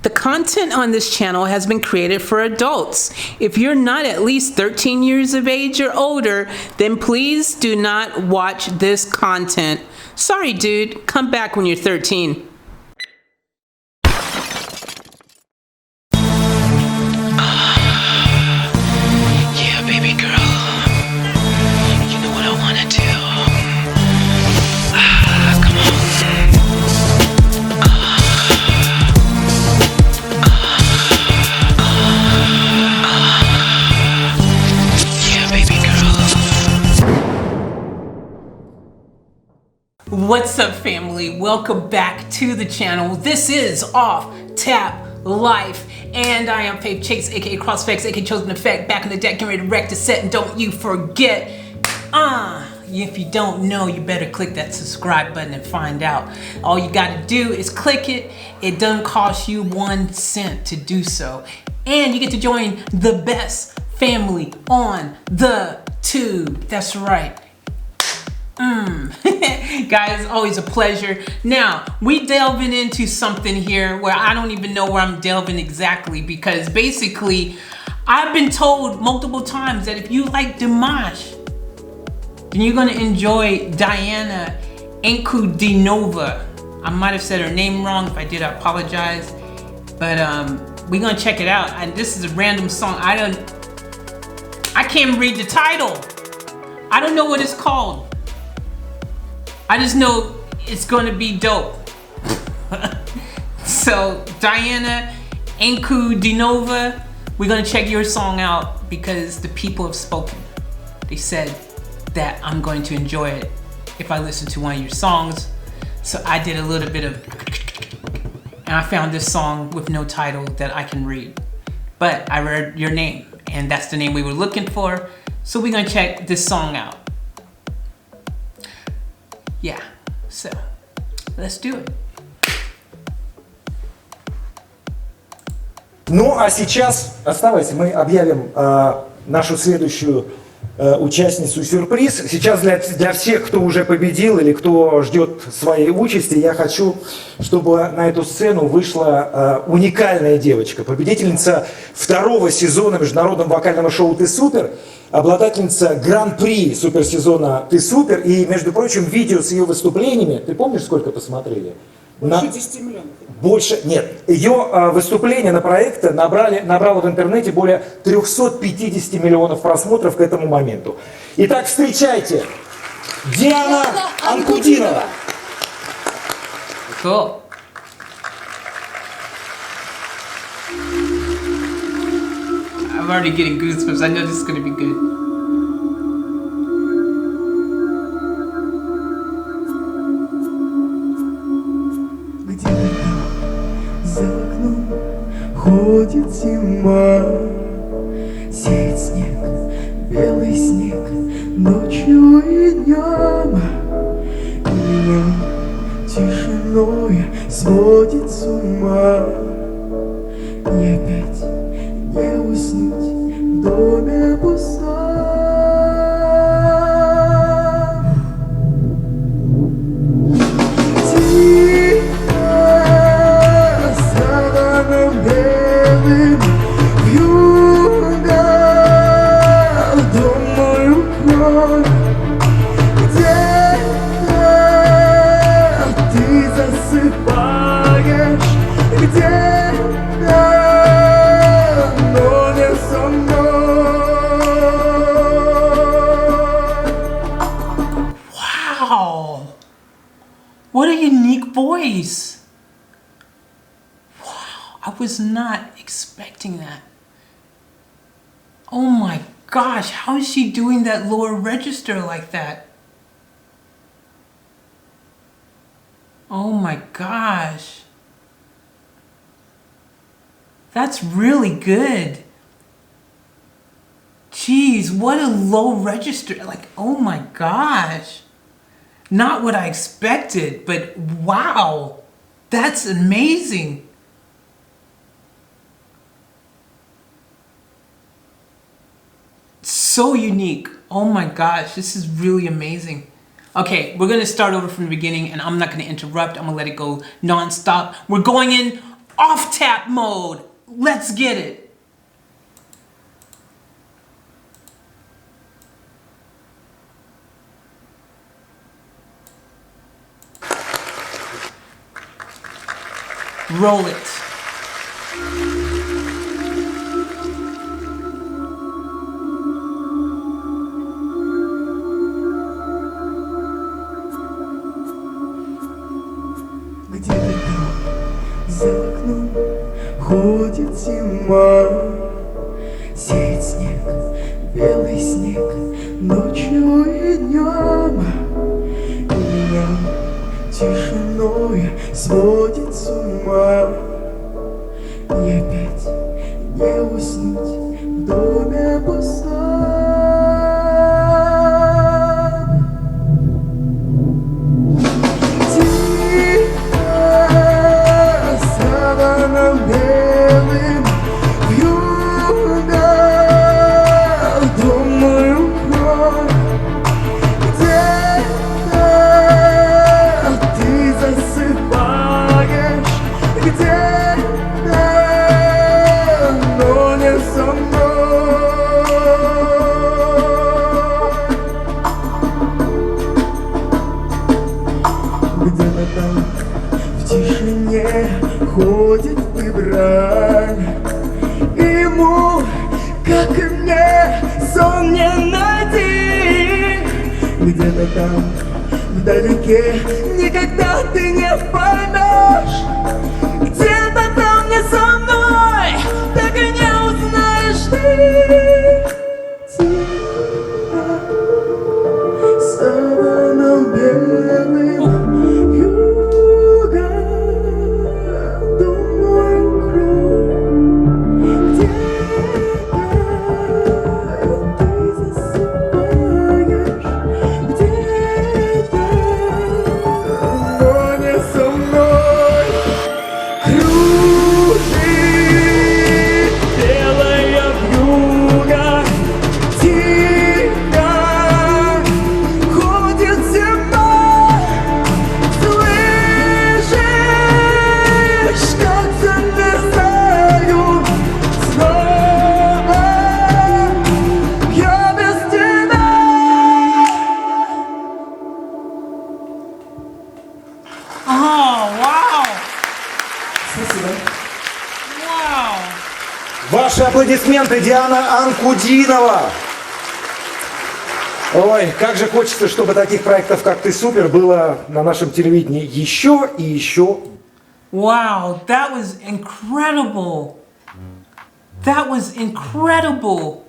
The content on this channel has been created for adults. If you're not at least 13 years of age or older, then please do not watch this content. Sorry, dude. Come back when you're 13. Yeah, baby girl. You know what I wanna do. Come on. Yeah, baby girl. What's up, family? Welcome back to the channel. This is Off Tap Life, and I am Faith Chase, aka Crossifex, aka Chosen Effect, back in the deck, getting ready to wreck the set. And don't you forget, if you don't know, you better click that subscribe button and find out. All you gotta do is click it. It doesn't cost you 1 cent to do so, and you get to join the best family on the tube. That's right. Guys, always a pleasure. Now, we delving into something here where I don't even know where I'm delving exactly, because basically I've been told multiple times that if you like Dimash, then you're gonna enjoy Diana Ankudinova. I might have said her name wrong. If I did, I apologize. But we're gonna check it out. And this is a random song. I can't read the title. I don't know what it's called. I just know it's gonna be dope. So, Diana Ankudinova, we're gonna check your song out because the people have spoken. They said that I'm going to enjoy it if I listen to one of your songs. So I did a little bit of, and I found this song with no title that I can read. But I read your name, and that's the name we were looking for. So we're gonna check this song out. Yeah, so let's do it. Ну а сейчас оставайся, мы объявим нашу следующую участницу сюрприз. Сейчас для всех, кто уже победил или кто ждет своей участи, я хочу, чтобы на эту сцену вышла уникальная девочка, победительница 2-го сезона международного вокального шоу «Ты супер», обладательница гран-при суперсезона «Ты супер». И, между прочим, видео с ее выступлениями, ты помнишь, сколько посмотрели? Больше 10 миллионов. Больше, нет. Ее выступление на проекте набрало в интернете более 350 миллионов просмотров к этому моменту. Итак, встречайте, Диана Анкудинова. Cool. I'm already getting goosebumps. I know this is gonna be good. За окном ходит зима, сеет снег, белый снег, ночью и днем. Меня тишиной сводит с ума, и опять не уснуть в доме пустом. Белым вьюга думаю кровь, где-то ты засыпаешь, где-то, но не со мной. Wow! What a unique voice! I was not expecting that. Oh my gosh, how is she doing that lower register like that? Oh my gosh. That's really good. Jeez, what a low register. Like, oh my gosh. Not what I expected, but wow. That's amazing. So unique. Oh my gosh, this is really amazing. Okay, we're gonna start over from the beginning, and I'm not gonna interrupt. I'm gonna let it go non-stop. We're going in Off tap mode. Let's get it. Roll it. Где-то там, за окном, ходит зима. Сеет снег, белый снег, ночью и днем. И меня тишиной сводит с ума. И опять не уснуть в доме пустом. Ходит и брань, ему, как и мне, сон не найти. Где-то там, вдалеке, никогда ты не поймешь. Где-то там не со мной, так и не узнаешь ты. Тихо, саваном белым. Ваши аплодисменты, Диана Анкудинова. Ой, как же хочется, чтобы таких проектов, как «Ты супер», было на нашем телевидении еще и еще. Wow, that was incredible. That was incredible.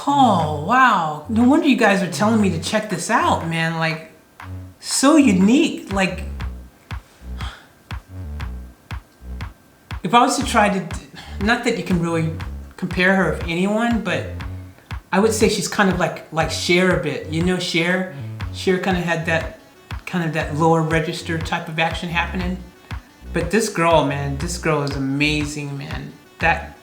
Oh, wow. No wonder you guys are telling me to check this out, man. Like, so unique. Like, if I was to try to, not that you can really compare her with anyone, but I would say she's kind of like Cher a bit. You know Cher? Cher kind of had that lower register type of action happening. But this girl, man, this girl is amazing, man. That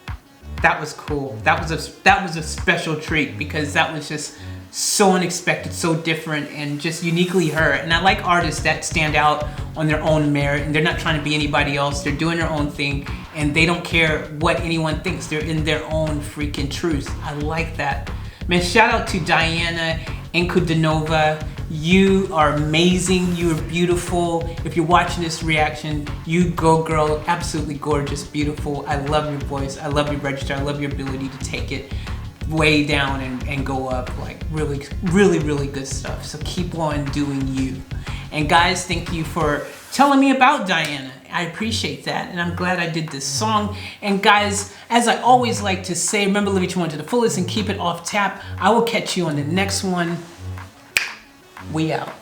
was cool. That was a special treat because that was just so unexpected, so different, and just uniquely her. And I like artists that stand out on their own merit, and they're not trying to be anybody else. They're doing their own thing, and they don't care what anyone thinks. They're in their own freaking truth. I like that. Man, shout out to Diana Anкудинова. You are amazing. You are beautiful. If you're watching this reaction, you go, girl. Absolutely gorgeous, beautiful. I love your voice. I love your register. I love your ability to take it way down and go up. Like really, really, really good stuff. So keep on doing you. And guys, thank you for telling me about Diana. I appreciate that, and I'm glad I did this song. And guys, as I always like to say, remember, live each one to the fullest and keep it off tap. I will catch you on the next one. We out.